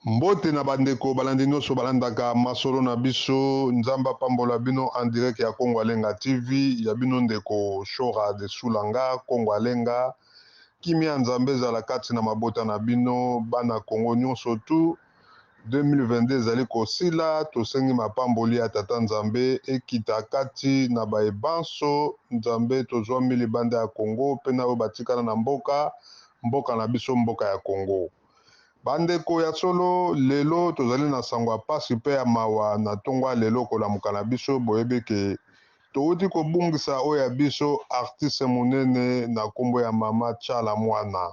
Mbote na bandeko balandi nyonso balandaka masolo na biso nzamba pambola bino en direct ya Kongo Alenga TV ya bino ndeko Shora de Sulanga Kongo Alenga kimia nzambe ezala kati na mabota na bino bana Kongo nyonso tu 2022 ezali kosila tosengi mapamboli ya tata nzambe ekita kati na baebanso nzambe tozwa mili banda ya Kongo pe na oyo batikala na mboka na biso mboka ya Kongo. Bandeko ya solo lelo tozali na sangwa pasi pe ya mawa na tongwa lelo kolamuka na biso boyebeke touti kobungisa oyo ya biso artiste monene na kombo ya mama Chala Mwana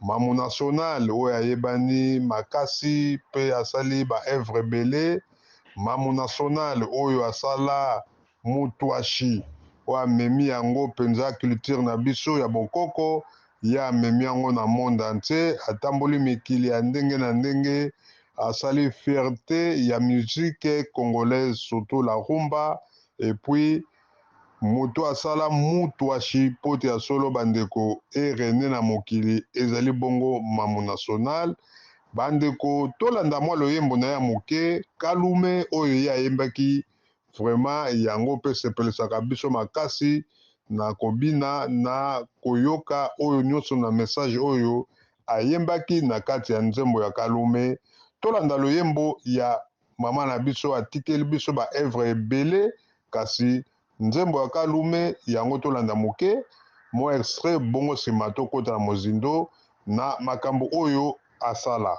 mamu national oyo ayebani makasi pe asali ba œuvre belé mamu national oyo asala mutwashi oyo amemi yango penza culture na biso ya bokoko ya amemi yango na monde entier atamboli mikili ya ndenge na ndenge asali fierté ya musique congolaise surtout la rumba et puis moto asala mutwashi pote ya solo bandeko René na mokili ezali bongo mamu national bandeko tolanda mwa loyembo na ya moke Kalume oyo ya yembaki vraiment yango pe sepelesaka biso makasi na kobina na koyoka oyo nyonso na message oyo ayembaki na kati ya nzembo ya Kalume tolanda loyembo ya mama na biso atikeli biso ba œuvre ebele kasi nzembo ya Kalume yango tolanda moke mo extrait bongo nsima tokota na mozindo na makambo oyo asala.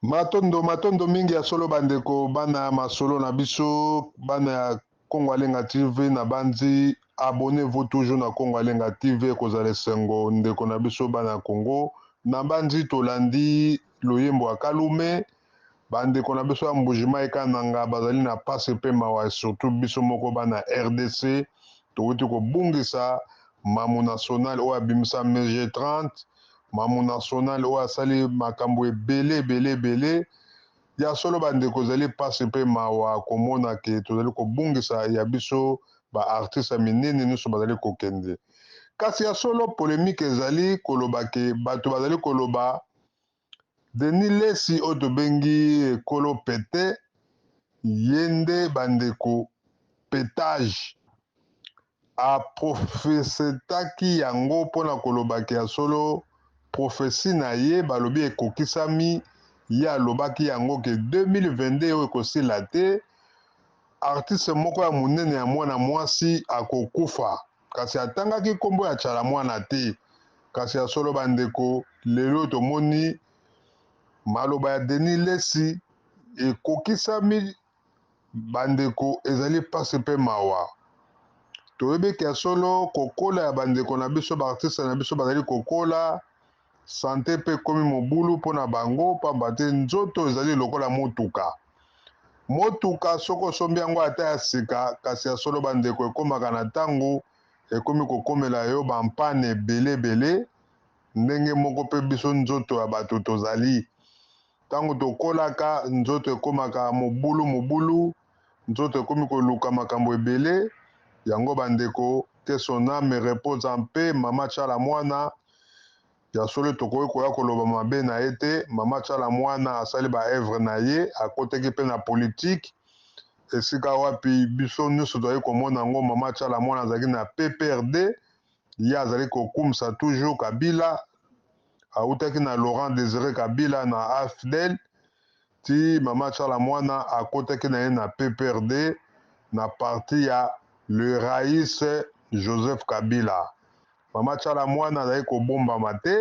matondo mingi ya solo bandeko bana masolo na biso bana ya Congo Alenga TV na bandi abonnez-vous toujours na Congo Alenga TV kozala esengo ndeko na biso bana ya Congo na bandi tolandi loyembo ya Kalume bandeko na biso ya mbujima ekananga bazali na pase pe mawa surtout biso moko bana RDC towuti kobungisa mamu national oyo abimisa MG 30 mamu national oyo asali makambo ebele ya solo bandeko ozali pase mpe mawa komona ke tozali kobungisa ya biso baartiste minene nyonso bazali kokende kasi ya solo polémique ezali koloba ke bato bazali koloba Denis Lesi oyo tobengi ekolo pete ye nde bandeko petage aprofesetaki yango mpona kolobaki ya solo profesi na ye balobi ekokisami ye alobaki yango ke 2022 oyo ekosila te artiste moko ya monene ya mwana mwasi akokufa kasi atangaki nkombo ya tyala mwana te kasi ya solo bandeko lelo tomoni maloba ya Denis Lesi ekokisami bandeko ezali pasi mpe mawa toyebeki ya solo kokola ya bandeko na biso baartiste na biso bazali kokola sante mpe ekomi mobulu mpona bango pamba te nzoto ezali lokola motuka soki osombi yango ata ya sika kasi ya solo bandeko ekomaka na ntango ekomi kokomela yo bampane ebele ndenge moko mpe biso nzoto ya bato tozali ntango tokolaka nzoto ekomaka mobulu nzoto ekomi koluka makambo ebele yango bandeko ke son âme repose en paix mama tyala mwana ya solo tokoki koya koloba mabe na ye te mama tyala mwana asali baevre na ye akotaki mpe na politike esika wapi biso nyonso tozali komona yango mama tyala mwana azalaki na PPRD ye azali kokumisa toujours Kabila autaki na Laurent Désiré Kabila na AFDEL ti mama tyala mwana akotaki na ye na PPRD na parti ya le Raïs Joseph Kabila mama tyala mwana azalaki kobombama te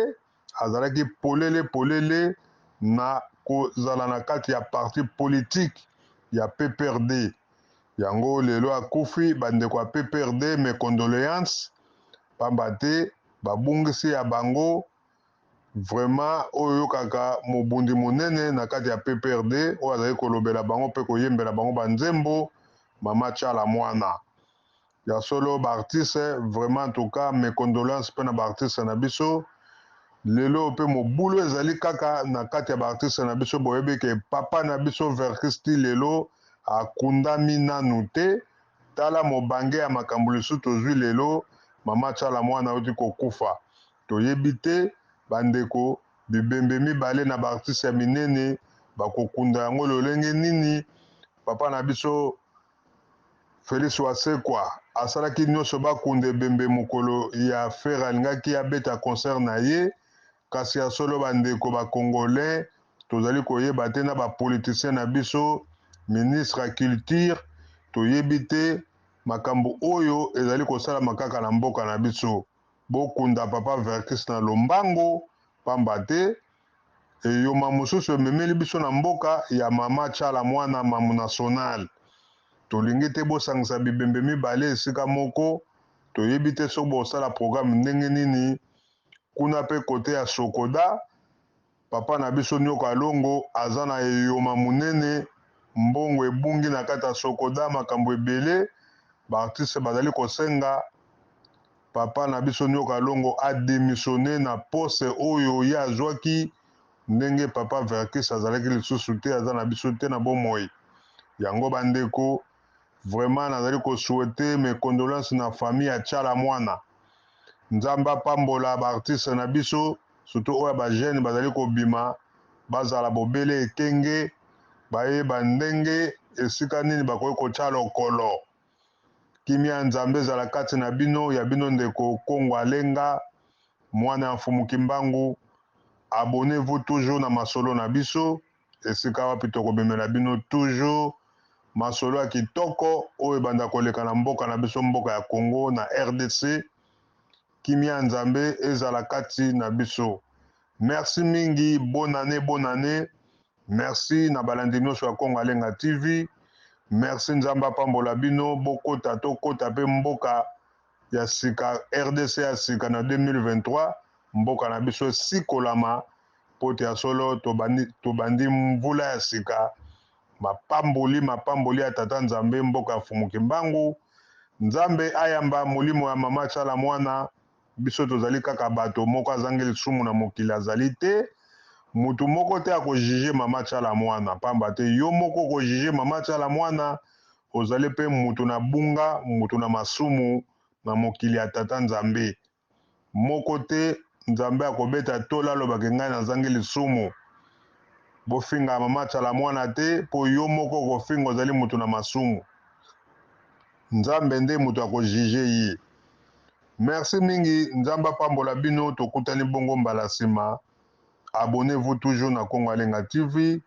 azalaki polele na kozala na kati ya parti politique ya PPRD yango lelo akufi bandeko ya PPRD mes condoléances pamba te babungisi ya bango vraiment oyo oyokaka mobundi monene na kati ya PPRD oyo azali kolobela bango mpe koyembela bango banzembo mama tyala mwana ya solo baartiste vraiment en tout cas mes condoléances mpe na baartiste na biso lelo mpe mobulu ezali kaka na kati ya baartiste na biso boyebi ke papa na biso Verkisti lelo akundami nanu te tala mobange ya makambo lisusu tozwi lelo mama tyala mwana auti kokufa toyebi te bandeko bibembe mibale na baartiste ya minene bakokunda yango lolenge nini papa na biso Félix Wasekwa asalaki nyonso bakunda ebembe mokolo ya fere alingaki abeta concert na ye kasi ya solo bandeko bakongolais tozali koyeba te na bapoliticien na biso ministre ya culture toyebi te makambo oyo ezali kosalama kaka na mboka na biso bokunda papa Verkis na lombango pamba te eyoma mosusu ememeli biso na mboka ya mama tyala mwana mamu national tolingi te bosangisa bibembe mibale esika moko toyebi te soki bosala programme ndenge nini kuna mpe kote ya sokoda papa na biso nyoko alongo aza na eyoma monene mbongo ebungi na kati ya sokoda makambo ebele baartiste bazali kosenga papa na biso nyoko alongo adémissionne na poste oyo ye azwaki ndenge papa Verkis azalaki lisusu te aza na biso te na bomoi yango bandeko vraiment nazali kosouhaite mes condoléances na famille ya tyala mwana nzambe apambola baartiste na biso surtout oyo bajeune bazali kobima bazala bobele ekenge bayeba ndenge esika nini bakoki kotya lokolo kimia ya nzambe ezala kati na bino ya bino ndeko Congo Alenga mwana ya mfumuki mbangu abonnez-vous toujours na masolo na biso esika wapi tokobemela bino toujours masolo ya kitoko oyo ebanda koleka na mboka na biso mboka ya Congo na RDC kimia nzambe ezala kati na biso merci mingi bonne année merci na balandi nyonso ya Congo Alenga TV. Merci nzamba pambola bino bokota tokota pe mboka ya sika RDC ya sika na 2023 mboka na biso sikolama pote ya solo tobandi mvula ya sika mapamboli ya tata nzambe mboka ya fumuki mbangu nzambe ayamba molimo ya mama Tchala mwana biso tozali kaka bato moko azangi lisumu na mokili azali te mutu moko te akojije mama Tchala mwana pamba te yo moko kojije mama Tchala mwana ozali pe mutu na bunga mutu na masumu na mokili ya tata nzambe moko te nzambe akobeta tola alobaki ngai nazangi lisumu bofinga mama Tchala mwana te po yo moko kofinga ozali mutu na masumu nzambe nde mutu akojije ye merci mingi nzambe apambola bino tokutani bongo mbala nsima abonnez-vous toujours na Congo Alenga TV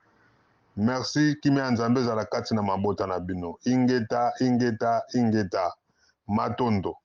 merci kimia ya nzambe ezala kati na mabota na bino ingeta matondo